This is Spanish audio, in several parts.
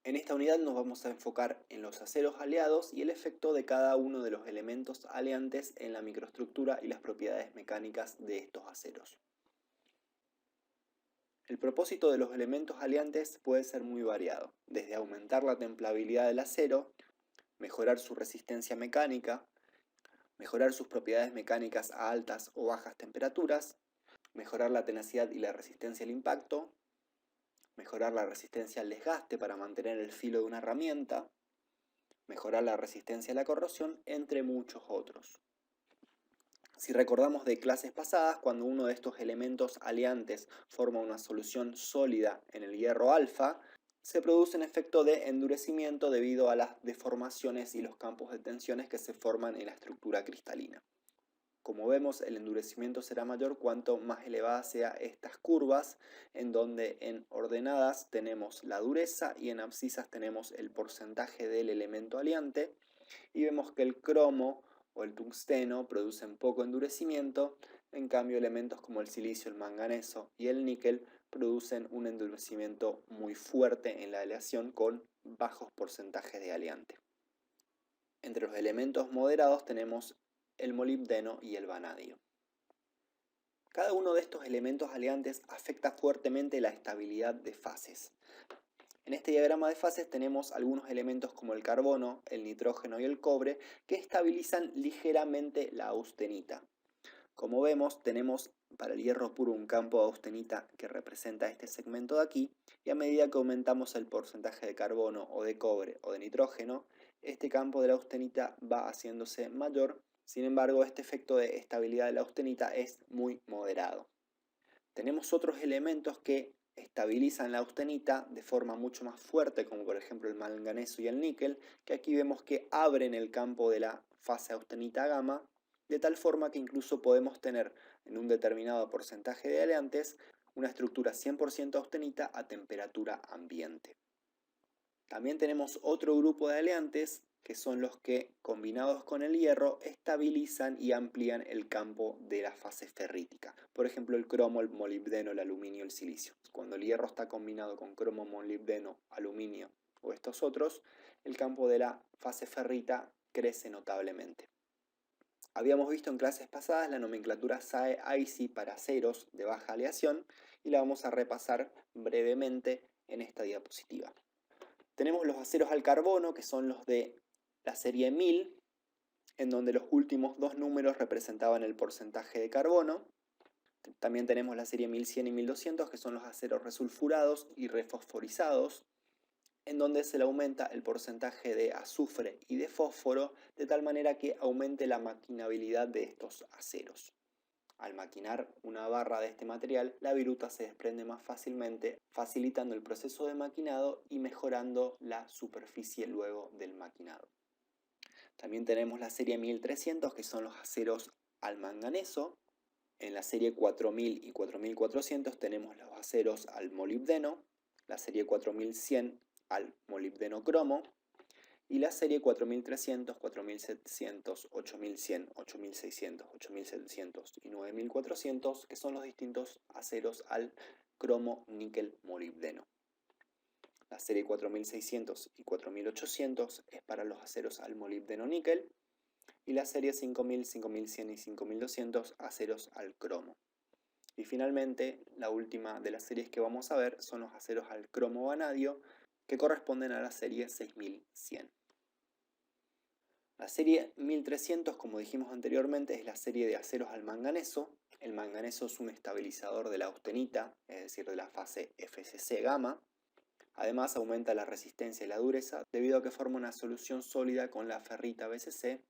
En esta unidad nos vamos a enfocar en los aceros aleados y el efecto de cada uno de los elementos aleantes en la microestructura y las propiedades mecánicas de estos aceros. El propósito de los elementos aleantes puede ser muy variado, desde aumentar la templabilidad del acero, mejorar su resistencia mecánica, mejorar sus propiedades mecánicas a altas o bajas temperaturas, mejorar la tenacidad y la resistencia al impacto, mejorar la resistencia al desgaste para mantener el filo de una herramienta, mejorar la resistencia a la corrosión, entre muchos otros. Si recordamos de clases pasadas, cuando uno de estos elementos aleantes forma una solución sólida en el hierro alfa, se produce un efecto de endurecimiento debido a las deformaciones y los campos de tensiones que se forman en la estructura cristalina. Como vemos, el endurecimiento será mayor cuanto más elevadas sean estas curvas, en donde en ordenadas tenemos la dureza y en abscisas tenemos el porcentaje del elemento aleante, y vemos que el cromo o el tungsteno producen poco endurecimiento, en cambio elementos como el silicio, el manganeso y el níquel producen un endurecimiento muy fuerte en la aleación con bajos porcentajes de aleante. Entre los elementos moderados tenemos el molibdeno y el vanadio. Cada uno de estos elementos aleantes afecta fuertemente la estabilidad de fases. En este diagrama de fases tenemos algunos elementos como el carbono, el nitrógeno y el cobre que estabilizan ligeramente la austenita. Como vemos, tenemos para el hierro puro un campo de austenita que representa este segmento de aquí, y a medida que aumentamos el porcentaje de carbono o de cobre o de nitrógeno, este campo de la austenita va haciéndose mayor. Sin embargo, este efecto de estabilidad de la austenita es muy moderado. Tenemos otros elementos que estabilizan la austenita de forma mucho más fuerte, como por ejemplo el manganeso y el níquel, que aquí vemos que abren el campo de la fase austenita gamma, de tal forma que incluso podemos tener en un determinado porcentaje de aleantes una estructura 100% austenita a temperatura ambiente. También tenemos otro grupo de aleantes que son los que, combinados con el hierro, estabilizan y amplían el campo de la fase ferrítica. Por ejemplo, el cromo, el molibdeno, el aluminio, el silicio. Cuando el hierro está combinado con cromo, molibdeno, aluminio o estos otros, el campo de la fase ferrita crece notablemente. Habíamos visto en clases pasadas la nomenclatura SAE-IC para aceros de baja aleación y la vamos a repasar brevemente en esta diapositiva. Tenemos los aceros al carbono, que son los de la serie 1000, en donde los últimos dos números representaban el porcentaje de carbono. También tenemos la serie 1100 y 1200, que son los aceros resulfurados y refosforizados, en donde se le aumenta el porcentaje de azufre y de fósforo, de tal manera que aumente la maquinabilidad de estos aceros. Al maquinar una barra de este material, la viruta se desprende más fácilmente, facilitando el proceso de maquinado y mejorando la superficie luego del maquinado. También tenemos la serie 1300, que son los aceros al manganeso. En la serie 4000 y 4400 tenemos los aceros al molibdeno, la serie 4100 al molibdeno cromo, y la serie 4300, 4700, 8100, 8600, 8700 y 9400, que son los distintos aceros al cromo, níquel, molibdeno. La serie 4600 y 4800 es para los aceros al molibdeno níquel, y la serie 5000, 5100 y 5200 aceros al cromo. Y finalmente, la última de las series que vamos a ver son los aceros al cromo vanadio, que corresponden a la serie 6100. La serie 1300, como dijimos anteriormente, es la serie de aceros al manganeso. El manganeso es un estabilizador de la austenita, es decir, de la fase FCC gamma. Además, aumenta la resistencia y la dureza debido a que forma una solución sólida con la ferrita BCC,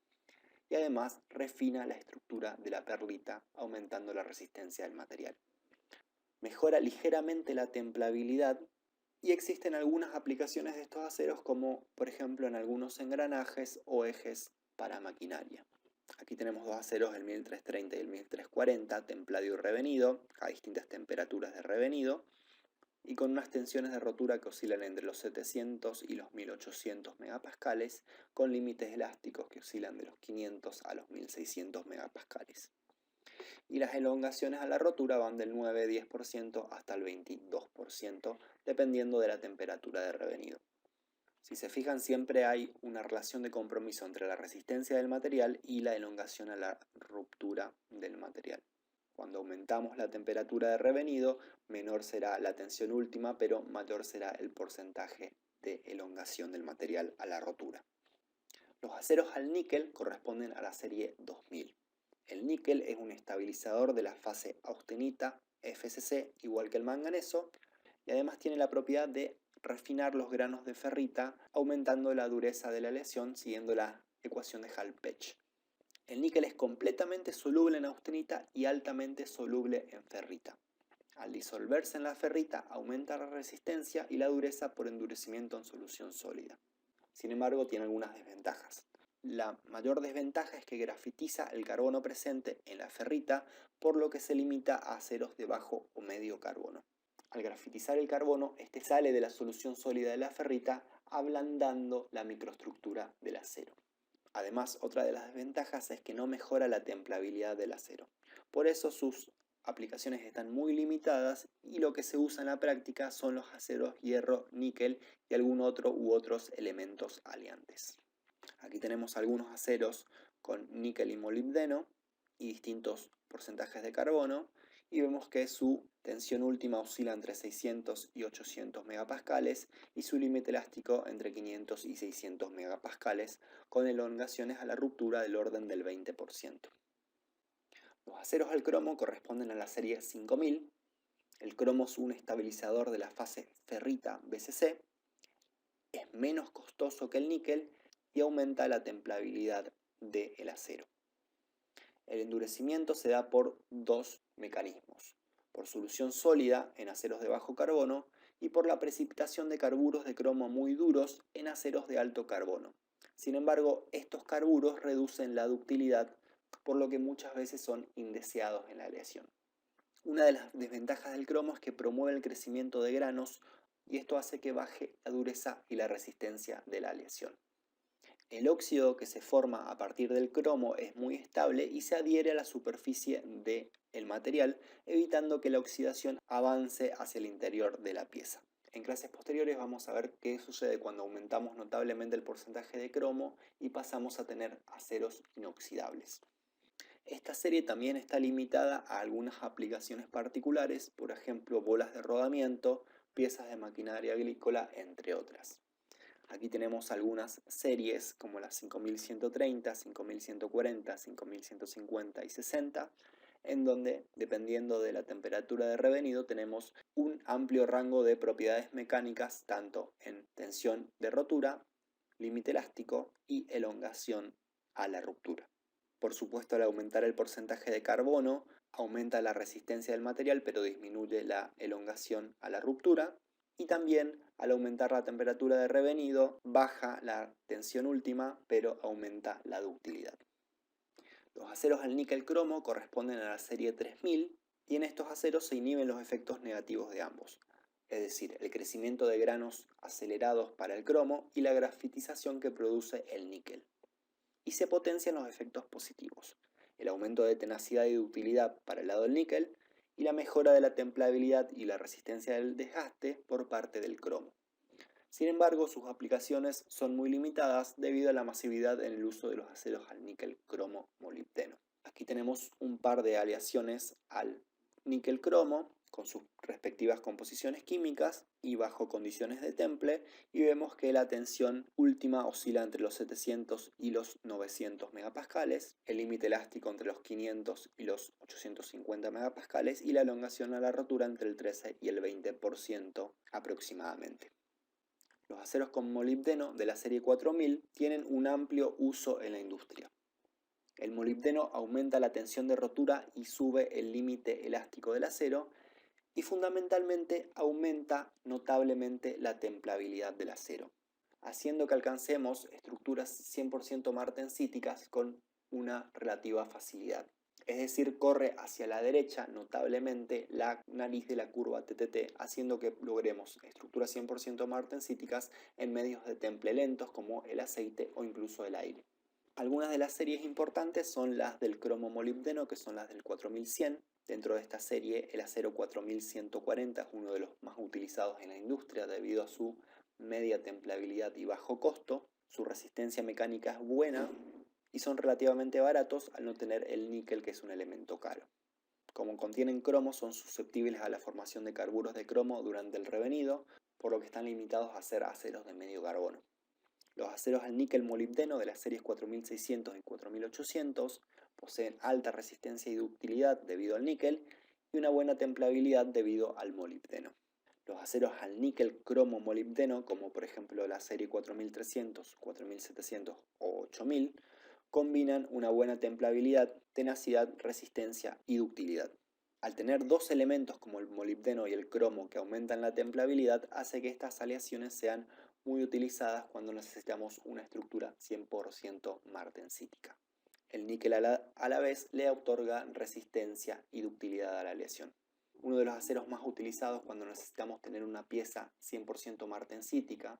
y además refina la estructura de la perlita, aumentando la resistencia del material. Mejora ligeramente la templabilidad, y existen algunas aplicaciones de estos aceros, como por ejemplo en algunos engranajes o ejes para maquinaria. Aquí tenemos dos aceros, el 1330 y el 1340, templado y revenido, a distintas temperaturas de revenido, y con unas tensiones de rotura que oscilan entre los 700 y los 1800 megapascales, con límites elásticos que oscilan de los 500 a los 1600 megapascales. Y las elongaciones a la rotura van del 9-10% hasta el 22%, dependiendo de la temperatura de revenido. Si se fijan, siempre hay una relación de compromiso entre la resistencia del material y la elongación a la ruptura del material. Cuando aumentamos la temperatura de revenido, menor será la tensión última, pero mayor será el porcentaje de elongación del material a la rotura. Los aceros al níquel corresponden a la serie 2000. El níquel es un estabilizador de la fase austenita FCC, igual que el manganeso, y además tiene la propiedad de refinar los granos de ferrita, aumentando la dureza de la aleación siguiendo la ecuación de Hall-Pech. El níquel es completamente soluble en austenita y altamente soluble en ferrita. Al disolverse en la ferrita aumenta la resistencia y la dureza por endurecimiento en solución sólida. Sin embargo, tiene algunas desventajas. La mayor desventaja es que grafitiza el carbono presente en la ferrita, por lo que se limita a aceros de bajo o medio carbono. Al grafitizar el carbono, este sale de la solución sólida de la ferrita, ablandando la microestructura del acero. Además, otra de las desventajas es que no mejora la templabilidad del acero. Por eso sus aplicaciones están muy limitadas y lo que se usa en la práctica son los aceros hierro, níquel y algún otro u otros elementos aliantes. Aquí tenemos algunos aceros con níquel y molibdeno y distintos porcentajes de carbono, y vemos que su tensión última oscila entre 600 y 800 megapascales y su límite elástico entre 500 y 600 megapascales, con elongaciones a la ruptura del orden del 20%. Los aceros al cromo corresponden a la serie 5000. El cromo es un estabilizador de la fase ferrita BCC, es menos costoso que el níquel y aumenta la templabilidad del acero. El endurecimiento se da por dos mecanismos: por solución sólida en aceros de bajo carbono y por la precipitación de carburos de cromo muy duros en aceros de alto carbono. Sin embargo, estos carburos reducen la ductilidad, por lo que muchas veces son indeseados en la aleación. Una de las desventajas del cromo es que promueve el crecimiento de granos y esto hace que baje la dureza y la resistencia de la aleación. El óxido que se forma a partir del cromo es muy estable y se adhiere a la superficie del material, evitando que la oxidación avance hacia el interior de la pieza. En clases posteriores vamos a ver qué sucede cuando aumentamos notablemente el porcentaje de cromo y pasamos a tener aceros inoxidables. Esta serie también está limitada a algunas aplicaciones particulares, por ejemplo bolas de rodamiento, piezas de maquinaria agrícola, entre otras. Aquí tenemos algunas series como las 5130, 5140, 5150 y 60, en donde, dependiendo de la temperatura de revenido, tenemos un amplio rango de propiedades mecánicas, tanto en tensión de rotura, límite elástico y elongación a la ruptura. Por supuesto, al aumentar el porcentaje de carbono, aumenta la resistencia del material, pero disminuye la elongación a la ruptura. Y también, al aumentar la temperatura de revenido, baja la tensión última, pero aumenta la ductilidad. Los aceros al níquel cromo corresponden a la serie 3000 y en estos aceros se inhiben los efectos negativos de ambos, es decir, el crecimiento de granos acelerados para el cromo y la grafitización que produce el níquel. Y se potencian los efectos positivos, el aumento de tenacidad y ductilidad para el lado del níquel y la mejora de la templabilidad y la resistencia del desgaste por parte del cromo. Sin embargo, sus aplicaciones son muy limitadas debido a la masividad en el uso de los aceros al níquel cromo molibdeno. Aquí tenemos un par de aleaciones al níquel cromo con sus respectivas composiciones químicas y bajo condiciones de temple, y vemos que la tensión última oscila entre los 700 y los 900 megapascales, el límite elástico entre los 500 y los 850 megapascales y la elongación a la rotura entre el 13 y el 20% aproximadamente. Los aceros con molibdeno de la serie 4000 tienen un amplio uso en la industria. El molibdeno aumenta la tensión de rotura y sube el límite elástico del acero, y fundamentalmente aumenta notablemente la templabilidad del acero, haciendo que alcancemos estructuras 100% martensíticas con una relativa facilidad. Es decir, corre hacia la derecha notablemente la nariz de la curva TTT, haciendo que logremos estructuras 100% martensíticas en medios de temple lentos como el aceite o incluso el aire. Algunas de las series importantes son las del cromo molibdeno, que son las del 4100. Dentro de esta serie, el acero 4140 es uno de los más utilizados en la industria debido a su media templabilidad y bajo costo, su resistencia mecánica es buena y son relativamente baratos al no tener el níquel, que es un elemento caro. Como contienen cromo, son susceptibles a la formación de carburos de cromo durante el revenido, por lo que están limitados a ser aceros de medio carbono. Los aceros al níquel molibdeno de las series 4600 y 4800 poseen alta resistencia y ductilidad debido al níquel y una buena templabilidad debido al molibdeno. Los aceros al níquel cromo molibdeno, como por ejemplo la serie 4300, 4700 o 8000, combinan una buena templabilidad, tenacidad, resistencia y ductilidad. Al tener dos elementos como el molibdeno y el cromo que aumentan la templabilidad, hace que estas aleaciones sean muy utilizadas cuando necesitamos una estructura 100% martensítica. El níquel a la vez le otorga resistencia y ductilidad a la aleación. Uno de los aceros más utilizados cuando necesitamos tener una pieza 100% martensítica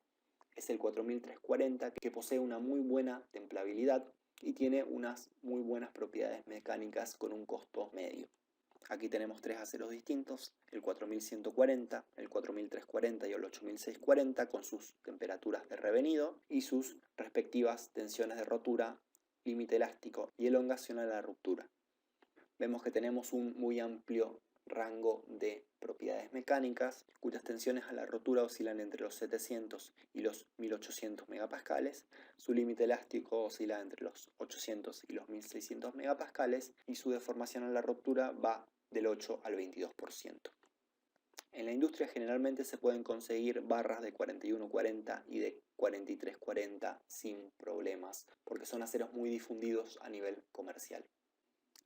es el 4340, que posee una muy buena templabilidad y tiene unas muy buenas propiedades mecánicas con un costo medio. Aquí tenemos tres aceros distintos, el 4140, el 4340 y el 8640, con sus temperaturas de revenido y sus respectivas tensiones de rotura, límite elástico y elongación a la ruptura. Vemos que tenemos un muy amplio rango de propiedades mecánicas, cuyas tensiones a la rotura oscilan entre los 700 y los 1800 megapascales, su límite elástico oscila entre los 800 y los 1600 megapascales y su deformación a la ruptura va del 8 al 22%. En la industria generalmente se pueden conseguir barras de 4140 y de 4340 sin problemas, porque son aceros muy difundidos a nivel comercial.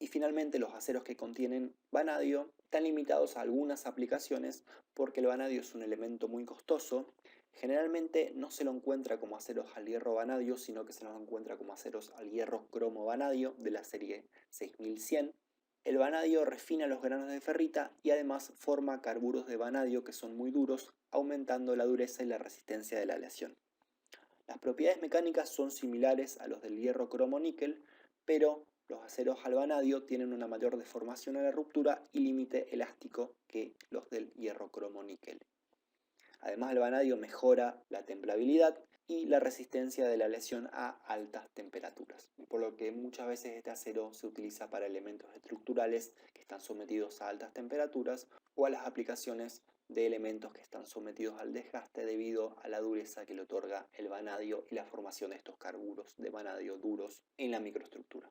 Y finalmente los aceros que contienen vanadio están limitados a algunas aplicaciones porque el vanadio es un elemento muy costoso. Generalmente no se lo encuentra como aceros al hierro vanadio, sino que se los encuentra como aceros al hierro cromo vanadio de la serie 6100. El vanadio refina los granos de ferrita y además forma carburos de vanadio que son muy duros, aumentando la dureza y la resistencia de la aleación. Las propiedades mecánicas son similares a los del hierro cromo níquel, pero los aceros al vanadio tienen una mayor deformación a la ruptura y límite elástico que los del hierro cromo níquel. Además, el vanadio mejora la templabilidad y la resistencia de la aleación a altas temperaturas, por lo que muchas veces este acero se utiliza para elementos estructurales que están sometidos a altas temperaturas o a las aplicaciones de elementos que están sometidos al desgaste debido a la dureza que le otorga el vanadio y la formación de estos carburos de vanadio duros en la microestructura.